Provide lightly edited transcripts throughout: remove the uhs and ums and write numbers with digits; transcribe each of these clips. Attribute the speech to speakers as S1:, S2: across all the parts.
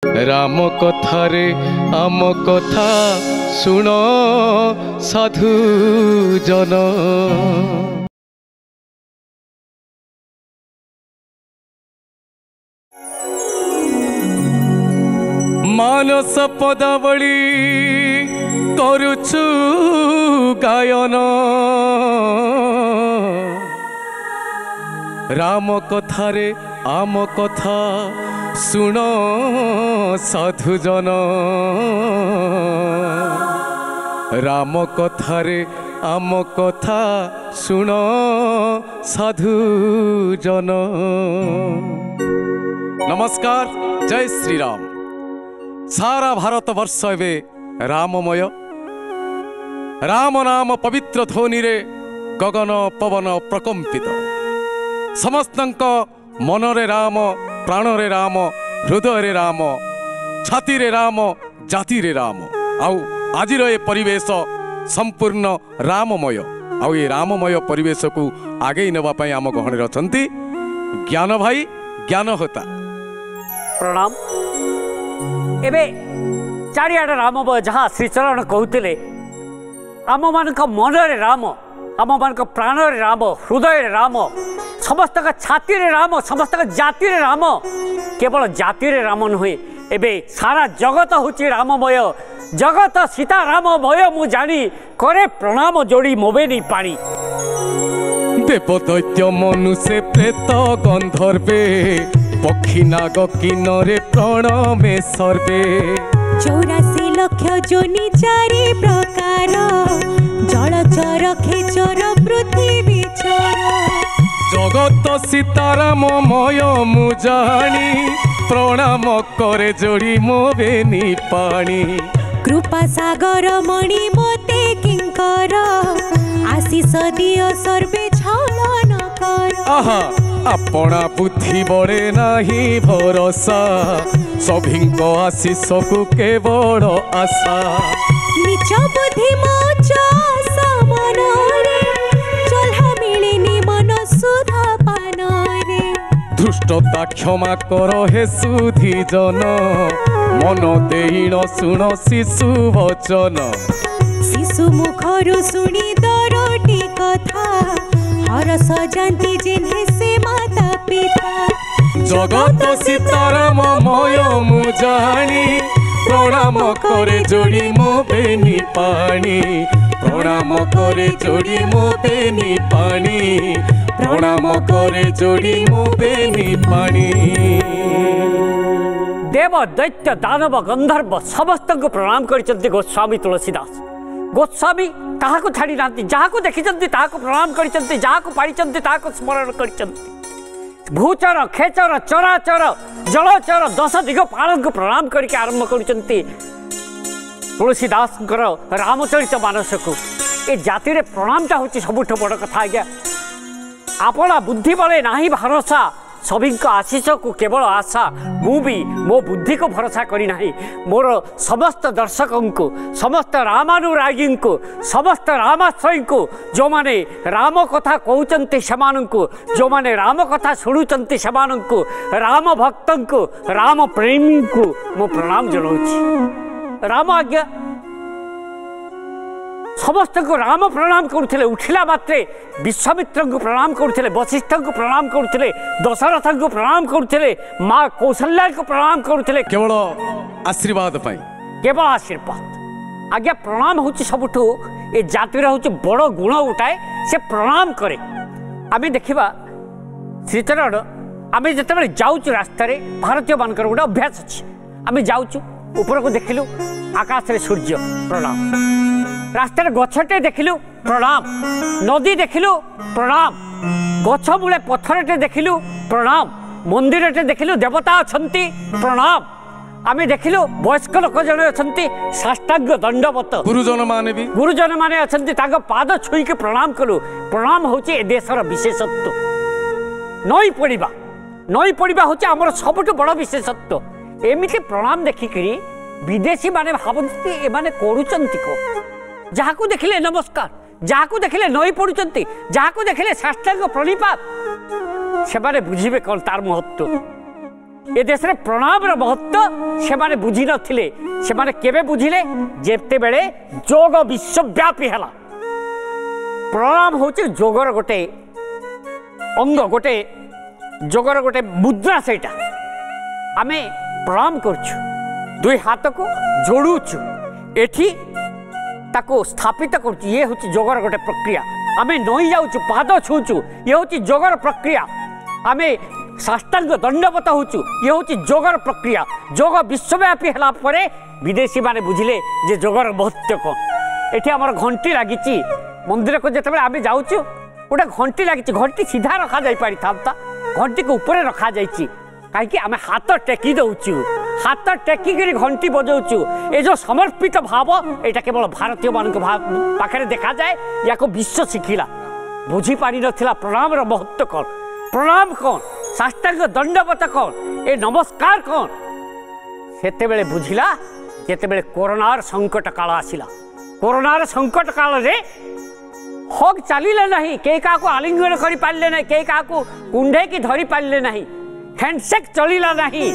S1: राम कथारे आम कथा सुन साधु जन। मानस पदावली करुछु गायन राम कथारे आम कथा सुन साधु जन। राम कथारे आम कथा सुन साधु जन। नमस्कार, जय श्री राम। सारा भारत वर्ष एवं राममय। राम नाम पवित्र ध्वनि रे गगन पवन प्रकंपित। समस्तंक मनरे राम, प्राणरे राम, हृदय रे राम, छाती रे राम, जाति रे राम। आउ आजिर ए परिवेश संपूर्ण राममय। आउ ये राममय परिवेश को आगे नेबा पई आम गहणे रचंती ज्ञान भाई ज्ञान होता।
S2: प्रणाम। एबे चारिआडे राममय जहाँ श्रीचरण कहते आम मान मनरे राम, आम मान प्राणरे राम, हृदय राम, समस्त छाती रे राम, समस्त जाति रे राम। केवल जाति रे राम नुहे, एबे सारा जगत होची राममय। जगत सीता राममय मु जानी करे प्रणाम जोड़ी मोबेनी पानी।
S1: देव दैत्य मनुष्य प्रेत गंधर्वे पक्षी नाग किन्नरे प्रणमे सर्वे।
S3: 84 लक्ष जोनि चारि प्रकार जलचर खेचर पृथ्वी चर।
S1: जगत सीताराम मय मु जानी प्रणाम करे जोड़ी मोबेनी पानी।
S3: कृपा सागर मणि मोते किंकर आशीष दियो सर्वे छलन कर।
S1: आहा अपना बुद्धि बड़े नाही भरोसा सभिंक आशीष को केवल आशा।
S3: निज बुद्धि मोच समन रे चला मिलिनी मन सुधा पान रे।
S1: धृष्टता क्षमा कर हे सुधी जन मन देन सुन शिशु वचन।
S3: शिशु मुखरु शुणी दरटी कथा हरस जानती जिन्हे से माता पिता।
S1: जगत सीताराम मय मु जानी प्रणाम करे जोड़ी मोबेनी पानी। प्रणाम करे जोड़ी मोबेनी पानी। प्रणाम करे जोड़ी मोबेनी पानी।
S2: देव दैत्य दानव गंधर्व समस्त को प्रणाम कर गोस्वामी तुलसीदास। गोस्वामी ताहाको छाड़ी नांती, जहाको देखिचंती ताहाको प्रणाम करिचंती, जहाको पाइचंती ताहाको स्मरण करिचंती। भूचर खेचर चराचर जलचर 10 दिग पालन को प्रणाम करके आरंभ करिचंती तुलसीदास रामचरित मानस को। ए जाति रे प्रणामटा होची सबुठ बड़ कथा। आज्ञा आपना बुद्धि बले नाही भरोसा सभी आशीष को केवल आशा। मु भी मो बुद्धि को भरोसा करी नाही। मोर समस्त दर्शकों को, समस्त रामानुरागी को, समस्त रामाश्रय को, जो माने राम कथा कहते को, जो माने राम कथा शुणुचंती को, राम भक्तों को, राम प्रेमी को मो प्रणाम जनाऊँ। राम आज्ञा समस्त को राम प्रणाम करुले। उठिला मात्रे विश्वामित्र को प्रणाम करुले, वशिष्ठ को प्रणाम करुले, दशरथ को प्रणाम करुले, माँ कौशल्या को प्रणाम करुले।
S1: केवल आशीर्वाद पाई,
S2: केवल आशीर्वाद। आज्ञा प्रणाम हूँ सबुठू ए जातिर हूँ बड़ गुण उठाए से प्रणाम करे। आम देखा श्रीचरण आम जिते जाऊँ रास्त भारतीय मान गोटे अभ्यास अच्छे। आम जाऊँ ऊपर को देखिलु आकाश रे सूर्य प्रणाम, रास्ते गछटे देखिलु प्रणाम, नदी देखिलु प्रणाम, गछ मूले पत्थरटे देखिलु प्रणाम, मंदिरटे देखिलु देवता अछंती प्रणाम। आमे देखिलु वयस्क लोक जने अछंती साष्टांग दंडवत। गुरुजन माने अछंती ताको पाद छुई के प्रणाम कलु। प्रणाम होची ए देशर विशेषत्व। नई पड़िबा होची हमर सबटु बड़ विशेषत्व। एमिति प्रणाम देखिकरी विदेशी माने भाबंती ए माने करूचंती को। जहाको देखिले नमस्कार, जहाको देखिले नई पड़ुचंती, जहाको देखिले साष्टांग प्रणिपात, से माने बुझिबे कोन तार महत्व। ए देश रे प्रणाम रो महत्व से माने बुझी नथिले से माने केबे बुझिले जेते बेले जोग विश्वव्यापी हला प्रणाम होचे जोगर गोटे अंग गोटे जोगर गोटे मुद्रा सेटा आमे प्रणाम करछु दुई हाथ को जोड़ुछु एठी ताको स्थापित करछु ये होची जोगर गोटे प्रक्रिया आमे नई जाउछु पाद छुछु ये होची जोगर प्रक्रिया आमे साष्टांग दंडवत होचु ये होची जोगर प्रक्रिया जोग विश्वव्यापी हला परे विदेशी माने बुझिले जे जोगर महत्व कोन एठी हमर घंटी लागिची मंदिर को जेते आमे जाउछु गोटे घंटी लागिची घंटी सीधा रखा जाई पारि थांता घंटी को ऊपर रखा जाइची कहीं आम हाथ टेकी दौचु हाथ टेकिक घंटी बजाऊचु ये जो समर्पित भाव यहाँ केवल भारतीय मान पाखे देखा जाए या विश्व शिखिला बुझी पारि नथिला प्रणाम महत्व कौन प्रणाम कौन साष्टांग दंडवत कौन ए नमस्कार कौन सेते बुझिला जेते कोरोनार संकट काल आसिला कोरोनार संकट काल रे हक चलिले नहीं कई क्या आलिंगन कर पारे ना कई क्या कुंडे की धरी पारे ना हैंडसेक चलिला नहीं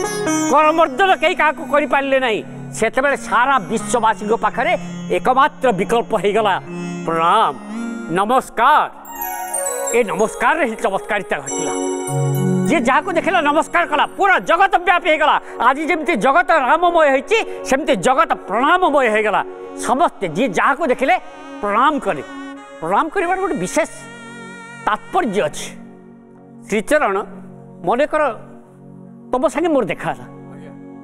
S2: करमर्दन कई क्या कर पारे ना से सारा विश्ववासी पाखे एकमात्र विकल्प हो गला प्रणाम नमस्कार ए नमस्कार ही चमत्कारिता घटिला जे जहाँ को देखला नमस्कार कला पूरा जगत व्यापी हो गला आज जमी जगत राममय होती सेमती जगत प्रणाममय हो गला समस्ते जी जहाँ को देखले प्रणाम करे प्रणाम कर गोटे विशेष तात्पर्य अच्छे श्रीचरण मनकर तुम संगे मोर देखा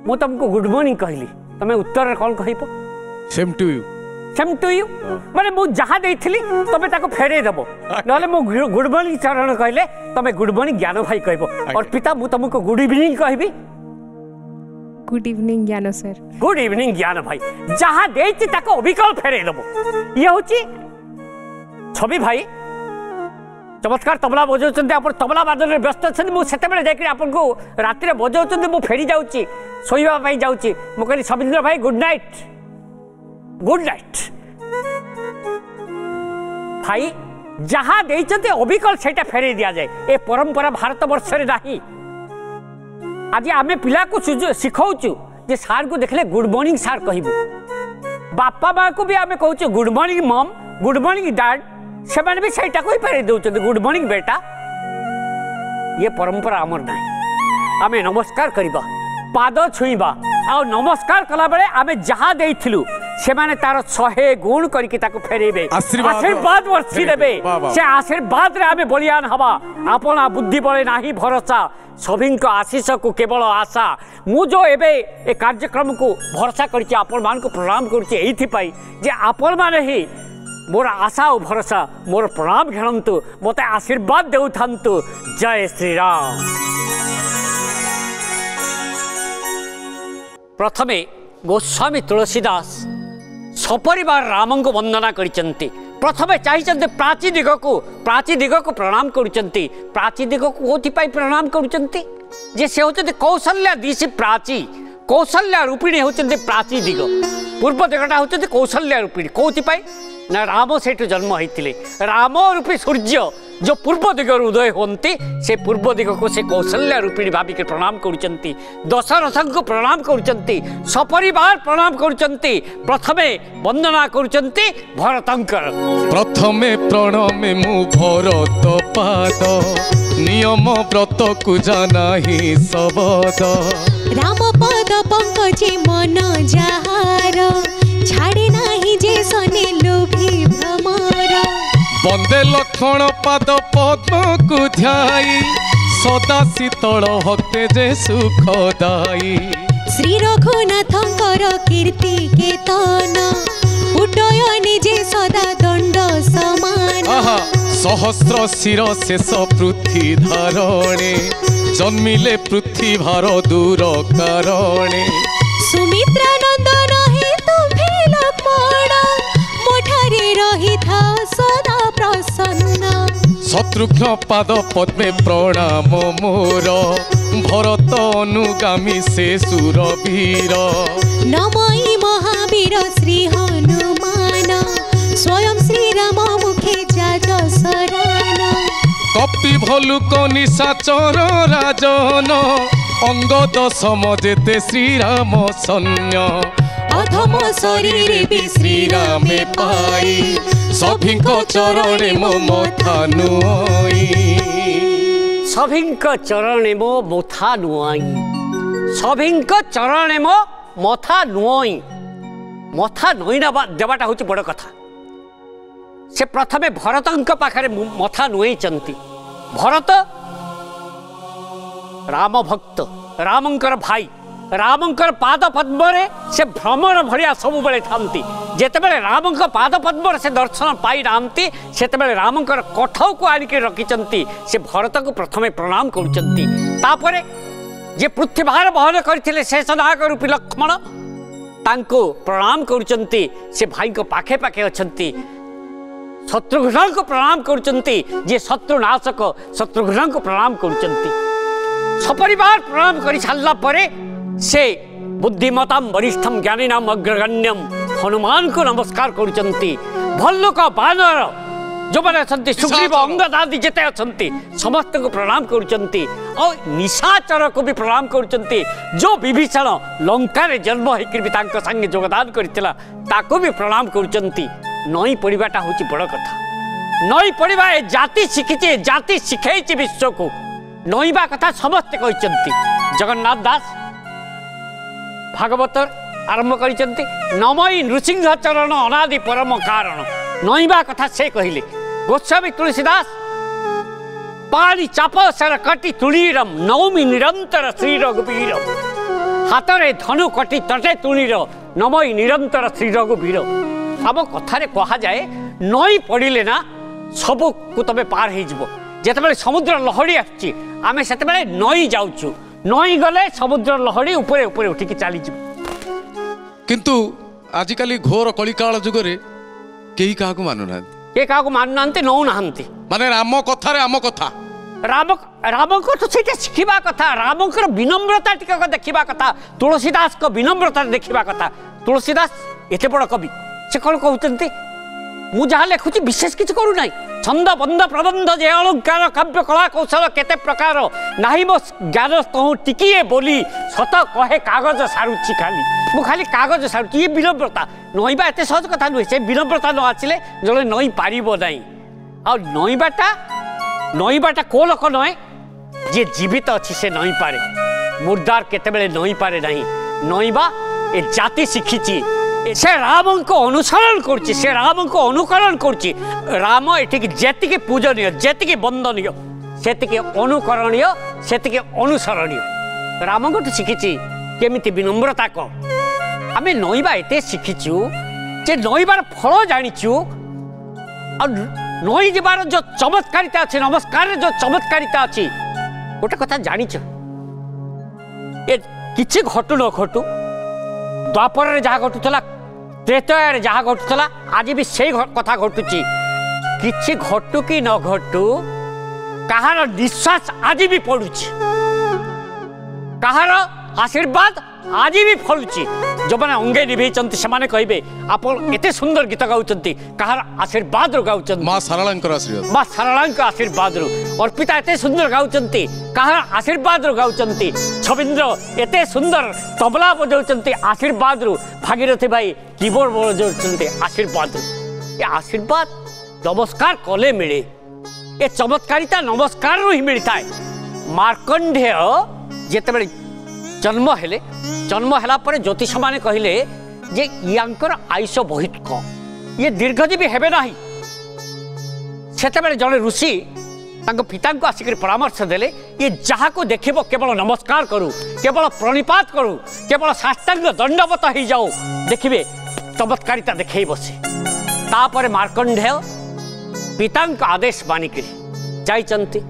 S2: मु तुमको गुड मॉर्निंग कहली तुम्हें उत्तर कौन कह
S1: सेम टू यू माने मु
S2: जहाँ देइथिली तमे ताको फेरे देबो नले मु गुड मॉर्निंग चरण कहले तमे गुड मॉर्निंग ज्ञान भाई कहबो और पिता मु तुमको गुड इवनिंग कहबी
S4: गुड इवनिंग ज्ञान सर
S2: गुड इवनिंग ज्ञान भाई जहाँ देइछि ताको अविकल फेरे देबो ये होची छवि भाई चमत्कार तबला बजाउछन्ते आपण तबला बादन रे व्यस्त छन मु सेते बेले देखि आपण को राति रे बजाउछन्ते मु फेरी जाउची सोइबा भाई जाउची मु कहली सबिंद्र भाई गुड नाइट भाई जहाँ देइछन्ते अविकल सेटा फेरी दिया जाए ए परंपरा भारत वर्ष रे नाही आज आमे पिला को सिखाउछु जे सार को देखले गुड मॉर्निंग सार कहबो बापा मां को भी आमे कहउछु good morning mom good morning dad से मैंने भी सही टाको ही पारे दौरान गुड मॉर्निंग बेटा ये परंपरा आमर ना आमे नमस्कार करबा पाद छुईबा आ नमस्कार कला बेले आमे जहाँ देइथिलु से माने तार 100 गुण करके ताको फेरेबे आशीर्वाद वर्षी देबे से आशीर्वाद रे आमे बलियान हवा आपना बुद्धि बले नाही भरोसा सभी आशीष को केवल आशा मु जो एबे ए कार्यक्रम को भरोसा करछि आपण मान को प्रणाम करछि एथि पाई जे आपण माने ही मोर आशा और भरोसा मोर प्रणाम घेणंतु मते आशीर्वाद देउ थांतु जय श्री राम। प्रथमे गोस्वामी तुलसीदास सपरिवार राम को वंदना करिसंती प्रथमे चाहिए प्राची दिग को प्रणाम करुचंती प्राची दिग को कोथि पाई प्रणाम करुचंती जे से होचंती कौशल्या दिशि प्राची कौशल्या रूपिणी होचंती प्राची दिग पूर्व दिगटा होचंती कौशल्या रूपिणी कोथि पाई ना राम सेठ जन्म होते राम रूपी सूर्य जो पूर्व दिगर उदय होती से पूर्व दिग को से कौशल्या रूपिणी भाविक प्रणाम करुचंती दशरथ को प्रणाम करुचंती सपरिवार प्रणाम करुचंती प्रथमे वंदना करुचंती भरतंकर
S1: प्रथमे प्रणमे मु भरत पाद नियम व्रत को जानाहि सबद
S3: राम पद पंकजे मन जहार छाड़े नाही जे सने लोभी भ्रमर
S1: बंदे लक्षण पाद पद्म को ध्याई सदा शीतल हते जे सुखदायी
S3: श्री रघुनाथंकर कीर्ति केतन उडयने जे सदा दंड समान
S1: सहस्र शिर शेष पृथ्वी धारणे जन्मिले पृथ्वी भार दूर कारणे
S3: सुमित्रा नंदन हे तुम्हे लक्ष्मण मोठारे रही था सदा प्रसन्न
S1: शत्रुघ्न पाद पद्मे प्रणाम मोर भरत अनुगामी से सुरवीर
S3: नमई महावीर श्री हनुमान स्वयं श्री राम मुखे जाज शरण
S1: कपि भलुक निशाचर राजन अंगद समझते श्रीराम सैन्य
S3: अधम शरीर भी श्रीरामे पाई
S1: सभिंक चरणे मो मथा नुई
S2: सभिंक चरणे मो मथा नुआई सभिंक चरणे मो मथा नुआई मथा नई देवाटा हूँ बड़ कथा से प्रथमे भरत पाखे मथा नुई भरत राम भक्त रामंकर भाई रामंकर पाद पद्म से भ्रमण भरिया सब बेले था जितेबाला राम पाद पद्म से दर्शन पाई ना से रामंकर कठौ को आणिक रखिंट से भरत को प्रथमे प्रणाम कर जे पृथ्वीभार बहन करते शेषनाग रूपी लक्ष्मण तांको प्रणाम करुचंती से भाई को पाखे पाखे अच्छी शत्रुघ्न को प्रणाम करुचंती जे शत्रुनाशक शत्रुघ्न को प्रणाम करुचंती सपरिवार प्रणाम कर सारा पर से बुद्धिमताम वरिष्ठम ज्ञानीनाम अग्रगण्यम हनुमान को नमस्कार करुचंती भल्लुक बानर जो मैंने अच्छा सुग्रीव अंगद आदि जिते अच्छा समस्त को प्रणाम करुचंती और निशाचर को भी प्रणाम करुचंती जो विभीषण लंका रे जन्म होकर संगे योगदान करथिला ताको भी प्रणाम करुचंती नई पड़ाटा हूँ बड़ कथा नई पड़ा ए जाति शिखी जाति शिखई विश्व को नईबा कथा समस्ते कहते जगन्नाथ दास भागवत आरंभ करते नमई नृसिंह चरण अनादि परम कारण नईबा कथा से कहले गोस्वामी तुलसीदास पानी चाप सर कटी तुलीरम नौमी निरंतर श्री रघुवीर हाथ में धनु कटी तटे तुलीर नमई निरंतर श्री रघुवीर आम कथार कह जाए नई पड़े ना सब को तुम पार हो जिते समुद्र लहड़ी आम से नई जाऊँ नई गले समुद्र लहड़ी उपरे उपरे उठिकी चली
S1: किंतु आजिकल घोर कलिकाल जुगरे केही काहाकू मानुना
S2: के काहाकू मानुना नौ ना
S1: माने राम कथा रे आम कथा
S2: राम राम को तो सीटा शिखा कथा राम विनम्रता टिक देखा कथा तुलसीदास को विनम्रता देखा कथा तुलसीदास एत बड़ कवि से कौन कहते मु जहाँ लिखुची विशेष किसी करूना छंद बंद प्रबंध जे अलंकार काव्य कला कौशल केते प्रकार नाही मो ज्ञान कहूँ टिकिए बोली सत कहे कागज सारुची खाली मु खाली कागज सारुची ये विनम्रता नईबा एत सहज कथा नुहे से विनम्रता न आसिले जड़े नई पार ना नईबाटा को लोक नए जे जीवित अच्छी से नई पारे मुर्दार केतेबेले नई पारे नहीं नईबा ए जाति शिखी से राम को अनुसरण कर से राम को अनुकरण कर राम ये जी पूजनीय जी वंदनीय से अनुकरणीय से अनुसरणीय राम को शिखी केमी विनम्रता को आम नईबा एत शिखीचु जे नईबार फल जाचु नई जीवार जो चमत्कारिता अच्छी नमस्कार जो चमत्कारिता अच्छी गोटे कथा जाच कि घटू न घटू द्वापर जहाँ घटूला त्रेतया जहाँ घटूला आज भी से कथा घटुची कि घटू कि न घटू कहार निश्वास आज भी पड़ुची कहार आशीर्वाद आज भी फलुची जो मैंने अंगे निभे से कहे आप एते सुंदर गीत गाँच कहार आशीर्वाद गाँच
S1: माँ साराला
S2: आशीर्वाद अर्पिता एते सुंदर गाँच कहार आशीर्वाद गाँच छविंद्र एते सुंदर तबला बजाऊँ आशीर्वाद भागीरथी भाई कीबोर्ड बजाऊँ आशीर्वाद ये आशीर्वाद नमस्कार कले मिले ये चमत्कारिता नमस्कार ही मिलता है मार्कंडेय जिते जन्म हेले जन्म है ज्योतिष मैंने कहले जे यांकर आयुष बहुत कम ये दीर्घजीवी हेबे नहीं से जड़े ऋषि पिता को आसिक परामर्श देले ये जहाँ को देख केवल नमस्कार करू केवल प्रणिपात करू केवल साष्टांग दंडवत हो जाओ देखिए चमत्कारिता देखे बसे तापर मार्कंडेय पिता आदेश मानिक जाइचंती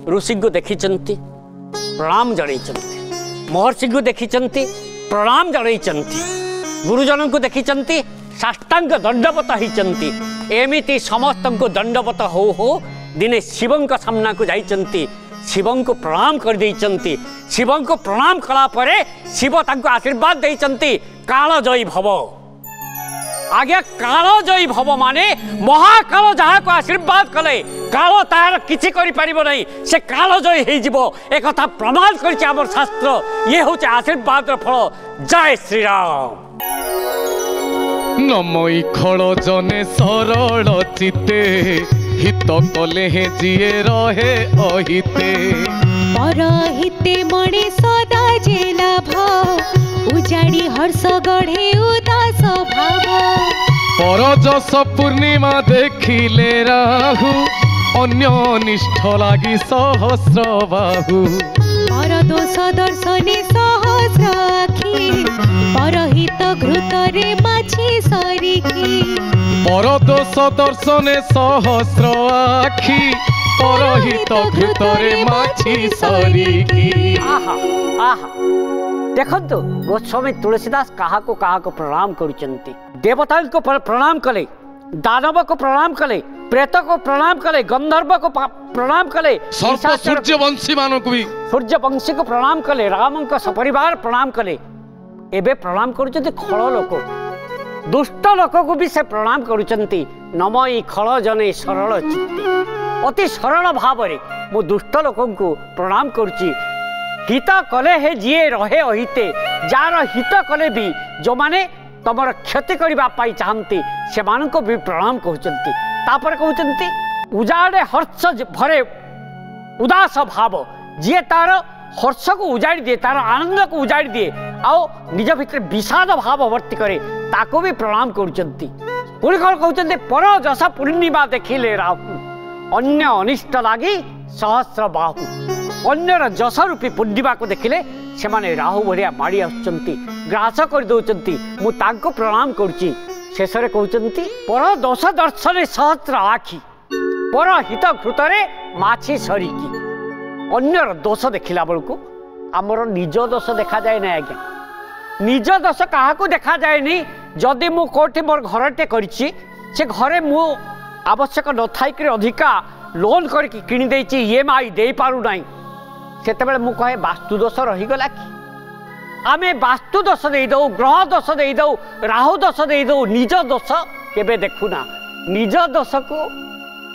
S2: ऋषि को देखी प्रणाम जन महर्षि को देखी प्रणाम जन गुरुजन को देखी साष्टांग दंडवत होती एमती समस्त को दंडवत हो दिने शिव सामना को जाइचंती शिव को प्रणाम कर देइचंती शिव को प्रणाम कला परे शिव तांको आशीर्वाद देइचंती काल जयी भव आगे काल जयी भव माने महाकाल जहाँ को आशीर्वाद कले काल तार किछि करि परिबो नहीं से काल जयी हे जिवो एक कथा प्रमाण करछि हमर शास्त्र ये होचे आशीर्वाद र फल। जय श्री राम।
S1: नमई खल जने सरल चिते हित कले हे जिए रहे अहिते
S3: परहिते मणे सदा जे लाभ उजाड़ी हर्ष गढ़े उदास भाव
S1: परजस पूर्णिमा देखिले राहु अन्य निष्ठ लागी सहस्र बाहु
S3: पर दोष दर्शने सहस्र आखि परहित घृतरे माछी सरिकी
S1: परदोष दर्शने सहस्र आखि परहित घृतरे माछी सरिकी।
S2: आहा आहा देखंतु गोस्वामी तुलसीदास कहा को प्रणाम करुचंती देवता को प्रणाम कले दानव को प्रणाम कले प्रेत को प्रणाम कले गंधर्व को प्रणाम कले
S1: सूर्यवंशी मान को भी
S2: सूर्यवंशी को प्रणाम कले राम का सपरिवार प्रणाम कले एबे प्रणाम करुचंती खल लोक दुष्ट लोक को भी से प्रणाम करुचंती नमई खल जने सरल चित्ते अति सरल भाव रे मो दुष्ट लोक को प्रणाम करुची हित कले हे जिए रहे अहिते जार हित कले भी जो माने तमर क्षति करबा पाई चाहंती से मान को भी प्रणाम कहउचंती तापर कहउचंती उजाड़े हर्ष भरे उदास भाव जिए तार हर्ष को उजाड़ी दिए तार आनंद को उजाड़ी दिए आओ निज भितर विषाद भाव भर्ती करे ताको भी प्रणाम करुचंती पुणी कौन कहउचंती पर जस पूर्णिमा देखिले राहु अन्य अनिष्ट लागी सहस्र बाहु अन्यर जस रूपी पूर्णिमा को देखिले से माने राहु भलिया माड़ी आसुचंती ग्रास कर दउचंती मु तांको प्रणाम करुची शेषरे कहउचंती पर दोष दर्शने सहस्र आखि पर हित घृतरे माछी सरिकी अन्यर दोष देखिला बेलू आमर निज दोष देखा जाए ना आज्ञा निज दोष क्या देखा जाए जदि मु कोठी मोर घरटे करिछि से घरे मु आवश्यक न थाइक अधिका लोन करके किणी देछि EMI दे पारु नाही सेतेबेले मु कहे वास्तु दोष रहीगला कि आमे वास्तु दोष दे दउ ग्रह दोष दे दउ राहु दोष दे दउ निज दोष केबे देखुना निज दोष को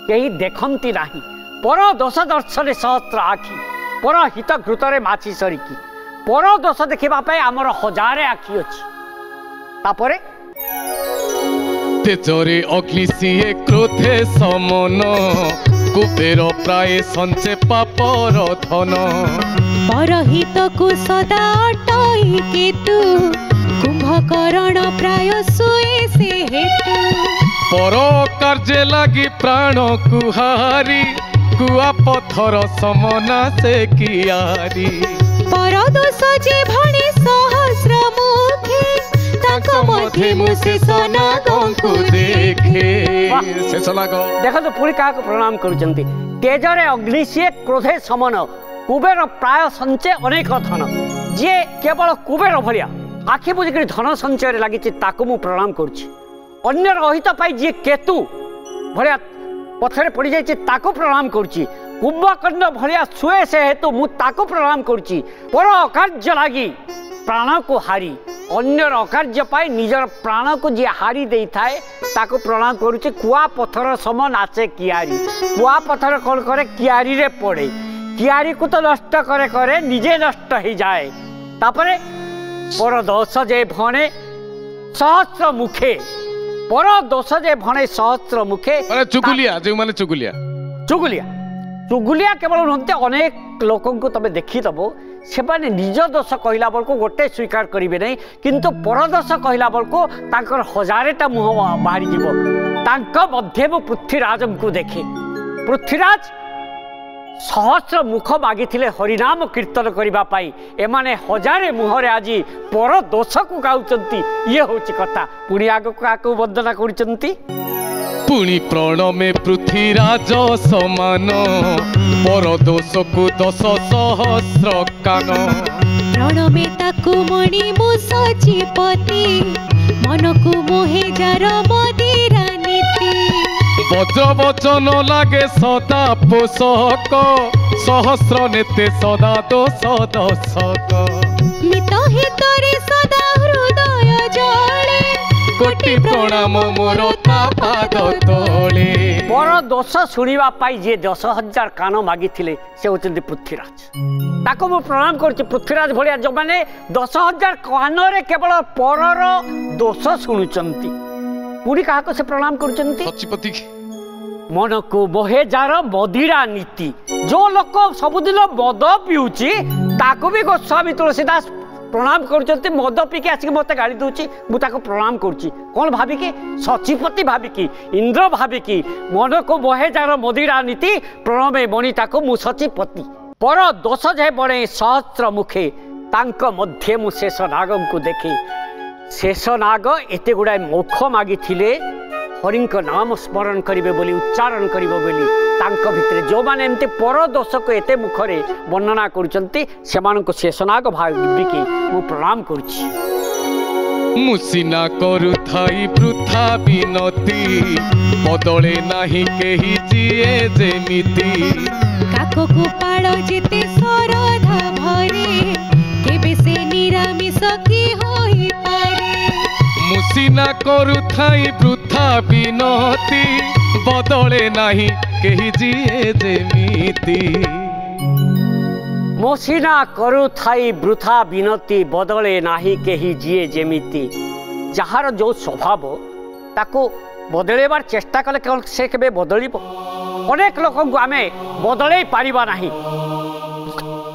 S2: केही देखंती नाही पर दोष दर्शने सहस्र आखि पर हित घृतरे माछी सरिकी पर दोष देखिबा पाए आमर हजारे आखि अछि तापरे
S1: तेजरे अग्नि सिए क्रोधे समन कुबेर प्राय संचे पापर धन
S3: परहित को सदा अटई केतु कुंभकर्ण प्राय सुए से हेतु
S1: पर कार्य लगी प्राण कुहारी कुआ पथर समना से कियारी
S3: पर दोष जे भणे सहस्र मुखे ताको मध्य मुसे सनागं को देखे
S1: शेष लाग
S2: देखो तो पुणी क्या प्रणाम करुचंती तेजरे अग्नि से क्रोधे समन कुबेर प्राय संचय अनेक धन जी केवल कुबेर भलिया आखि बुझिक धन संचय लगी ताको मु प्रणाम करुछि अन्य रहित पाई जी केतु भलिया पथरे पड़ जाइए ताको प्रणाम करुछि कुंभकर्ण भलिया सुए से हेतु मु ताको प्रणाम करुछि पर अकार्य लगी प्राण को हारी अन्यर अकार्य पाई निजर प्राण को जी हारी दे थाए ताको प्रणाम करुछि कुआ पथर सम नाचे कियारी कुआ पथर कौन करे कियारी रे पड़े कियारी को तो नष्ट करे करे निजे नष्ट हो जाए तापरे पर दोष जे भणे सहस्र मुखे पर दोष जे भणे सहस्र मुखे
S1: चुगुलिया जो माने चुगुलिया
S2: चुगुलिया चुगुलिया केवल नुहते अनेक लोकों को तबे देखिदबो से माने निज दोष कहला बेलू गोटे स्वीकार करेंगे नहीं किंतु पर दोष कहला बेलू तांकर हजारेटा मुह बाहरी जीव मध्य मु पृथ्वीराज को देखे पृथ्वीराज सहस्र मुख मागी हरिनाम कीर्तन करने एमाने हजारे मुहरे आज पर दोष को गाँच ये हूँ कथा पुणी आग को वंदना कर
S1: पुणी प्रण में पृथ्वीराज समान पर दोष को 10 सहस्र कान
S3: प्रण में ताकू मणि मु सचिपति मन को मोहे जार मदिरा नीति
S1: वज्र वचन लागे सदा पोषक सहस्र नेते सदा दोष दशक
S3: मित हितरे सदा हृदय जले कोटि
S1: कोटि प्रणाम मोर ता पाद तले
S2: बर दोष शुणा जे 10,000 कान मागी से होती पृथ्वीराज ताको मु प्रणाम कर पृथ्वीराज भाया जो मैंने 10,000 कान केवल परर दोष शुणुंट पुणी क्या से प्रणाम कर मन को मोहे जार मदिरा नीति जो लोक सबुदिन मद पीऊँची ताको भी गोस्वामी तुलसीदास प्रणाम कर मद पीके आसिक मत गाड़ी दूची मुझे प्रणाम करुच्ची कौन भाविकी सचिपति भाविकी इंद्र भाविकी मन को मोहे जार मदिरा नीति प्रणमे मणिता को मु सचिपति पर दोष जे बड़े सहस्र मुखे तांक मध्य मु शेष नाग को देखे शेष नाग एते गुड़ाए मुख मागी हरि नाम स्मरण करेंगे बोली उच्चारण करेंगे बोली तांको भितरे जो माने एमती पर दोष को एते मुखरे वर्णना करुचंती सेमान को शेषनाग भाविकी मु प्रणाम करुची
S1: मुसिना करू थाई वृथा बिनती बदले नाही केही जिए जेमिति
S3: काको को पाड़ जेते सरधा भरे केबे से निरामिष की होई पारे
S1: मुसिना करू थाई वृथा बिनती बदले नाही केही जिए जेमिति
S2: मोसिना करू थाई वृथा बिनती बदले नाही केही जिए जेमिति जार जो स्वभाव ताको बदलेबार चेष्टा कले कौन से केबे बदलिब अनेक लोक को आमे बदले पारिबा नाही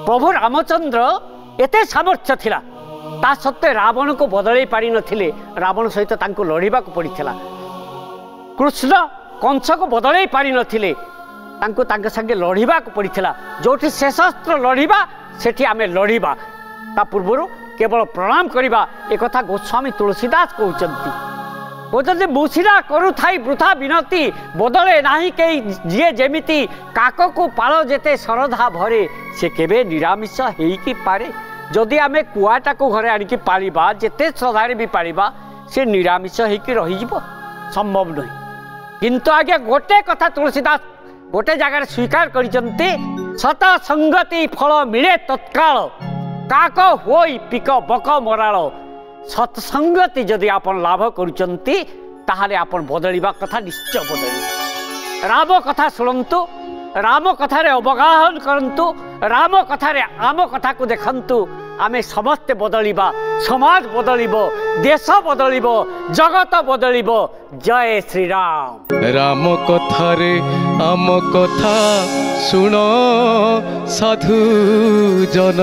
S2: प्रभु रामचंद्र एते सामर्थ्य थिला ता सत्वे रावण को बदले पारि नथिले रावण सहित तांको लड़िबा को पड़िथिला कृष्ण कंस को बदले पारि नथिले तांको तांके संगे लड़िबा को पड़िथिला जोठी शेषास्त्र लड़िबा सेठी आमे लड़िबा ता पूर्वरु केवल प्रणाम करिबा ए कथा गोस्वामी तुलसीदास कहउचंती मुसिना करू थाई वृथा बिनती बदले नाही के जिए जेमिति काको को पाळ जेते सरधा भरे से केबे निरामिष हेइकी पारे जदि आमे कुआटा को घरे आनिकी पालिबा जेते श्रद्धारे भी पालिबा से निरामिष हेइकी रहिजिबो संभव नहीं किंतु आगे गोटे कथा तुलसीदास गोटे जगार स्वीकार करिसंती सत संगति फल मिले तत्काल काक होई पिक बक मराल सत्संगति जदि आपण लाभ करुचंती ताहाले आपण बदलिबा कथा निश्चय बदलिबा राम कथा शुणंतु राम कथारे अवगाहन करंतु राम कथारे आम कथा को देखंतु आमे समस्ते बदलिबा समाज बदलिबो देश बदलिबो जगत बदलिबो जय श्री राम
S1: राम कथारे आम कथा सुन साधु जन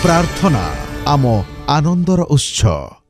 S5: प्रार्थना आम आनंदर उत्सव।